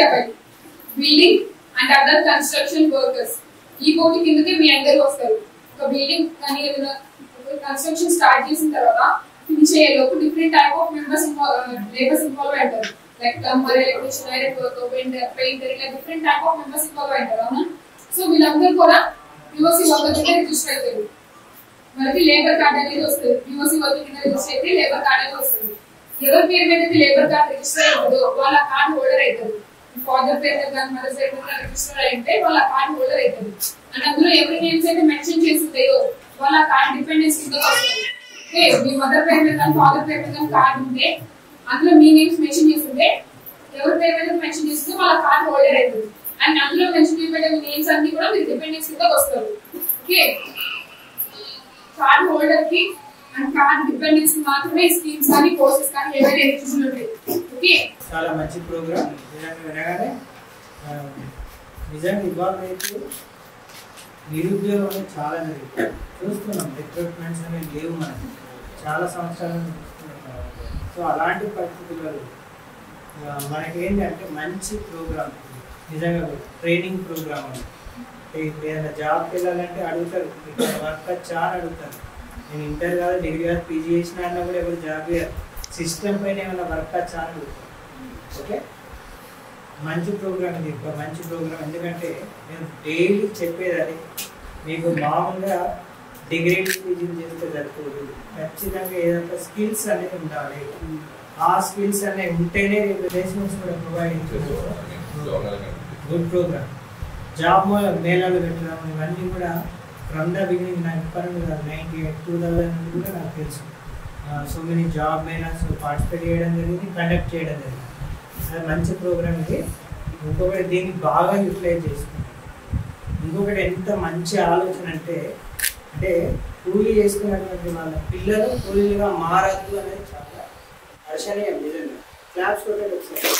LCAA building and other construction workers. ఈ పోటీ కిందకి మీ అందరూ వస్తారు. ఒక బిల్డింగ్ కానీ ఏదైనా కన్స్ట్రక్షన్ స్టార్ట్ చేసిన తర్వాత ఫినిష్ అయ్యేలోపు different type of labours involve అవుతారు. Like plumber, electrician, iron worker, vendor, painter, ఇలా different type of members involve అవుతారు. అవునా? సో వీళ్ళందరూ కూడా యూఓసి వర్కర్ కింద రిజిస్టర్ అవుతారు. మనకి లేబర్ కార్డ్ అనేది వస్తుంది. యూఓసి వర్కర్ కింద రిజిస్టర్ అయితే లేబర్ కార్డ్ అనేది వస్తుంది. ఎవరి పేరు మీద లేబర్ కార్డ్ రిజిస్టర్ అవుతుందో వాళ్ళ కార్డ్ హోల్డర్ అవుతారు. ఫాదర్ పేరు మీద కానీ మదర్ పేరు మీద రిజిస్టర్ అయితే వాళ్ళ కార్డ్ హోల్డర్ అవుతారు. అండ్ అందులో ఎవరి నేమ్స్ అయితే మెన్షన్ చేసి ఉంటాయో వాళ్ళ కార్డ్ డిపెండెన్స్ కింద వస్తుంది. ఓకే, మీ మదర్ పేరు మీద కానీ ఫాదర్ పేరు మీద కార్డ్ ఉంటే అందులో మీ నేమ్స్ మెన్షన్ చేస్తుంటే ఎవరి పేరు మీద మెన్షన్ చేస్తుందో వాళ్ళ కార్డ్ హోల్డర్ అవుతుంది. అండ్ అందులో మెన్షన్ చేయబడ్డ నేమ్స్ అన్ని కూడా మీరు డిపెండెన్స్ కింద వస్తారు. ఓకే, కార్డ్ హోల్డర్ కి అండ్ కార్డ్ డిపెండెన్స్ మాత్రమే స్కీమ్స్ కానీ కోర్సెస్ కానీ ఏవైనా ఎలిజిబుల్ ఉంటాయి. ఓకే, చాలా మంచి ప్రోగ్రామ్. వినగానే నిజంగా ఇవాల్వ్ అయితే నిరుద్యోగం అనేది చాలా చూస్తున్నాం. రిక్రూట్మెంట్స్ అనేవి లేవు మనకి చాలా సంవత్సరాల నుంచి చూస్తున్నాం. సో అలాంటి పరిస్థితుల్లో మనకేంటంటే మంచి ప్రోగ్రామ్, నిజంగా ట్రైనింగ్ ప్రోగ్రామ్ అని. ఏదైనా జాబ్కి వెళ్ళాలంటే అడుగుతారు, వర్క్ చాలా అడుగుతారు. నేను ఇంటర్ కాదు, డిగ్రీ కాదు, పీజీ చేసినా అన్నా కూడా ఎవరు జాబ్ సిస్టమ్ పైన ఏమైనా వర్క్ చాలా అడుగుతారు. ఓకే, మంచి ప్రోగ్రామ్ ఇది, మంచి ప్రోగ్రామ్. ఎందుకంటే నేను డైలీ చెప్పేది మీకు మామూలుగా డిగ్రీ పీజీలు చేస్తే సరిపోదు, ఖచ్చితంగా ఏదైనా స్కిల్స్ అనేది ఉండాలి. ఆ స్కిల్స్ అనేవి ఉంటేనే ప్లేస్మెంట్స్ కూడా ప్రొవైడ్ చేస్తారు. Good programme. జాబ్ మేళాలు పెట్టడం ఇవన్నీ కూడా ఫ్రమ్ ద బిగినింగ్ నాకు ఇప్పటి 98, 2000 నుండి కూడా నాకు తెలుసు. So many job melas participate చేయడం జరిగింది, కండక్ట్ చేయడం జరిగింది. అది మంచి ప్రోగ్రామ్ ఇది. ఇంకొకటి దీన్ని బాగా యూటిలైజ్ చేసుకుంటాం. ఇంకొకటి ఎంత మంచి ఆలోచన అంటే కూలీ చేసుకున్నటువంటి వాళ్ళ పిల్లలు కూలీలుగా మారద్దు అనేది చాలా హర్షణీయం. నిజంగా క్లాప్స్ కొట్టండి ఒకసారి.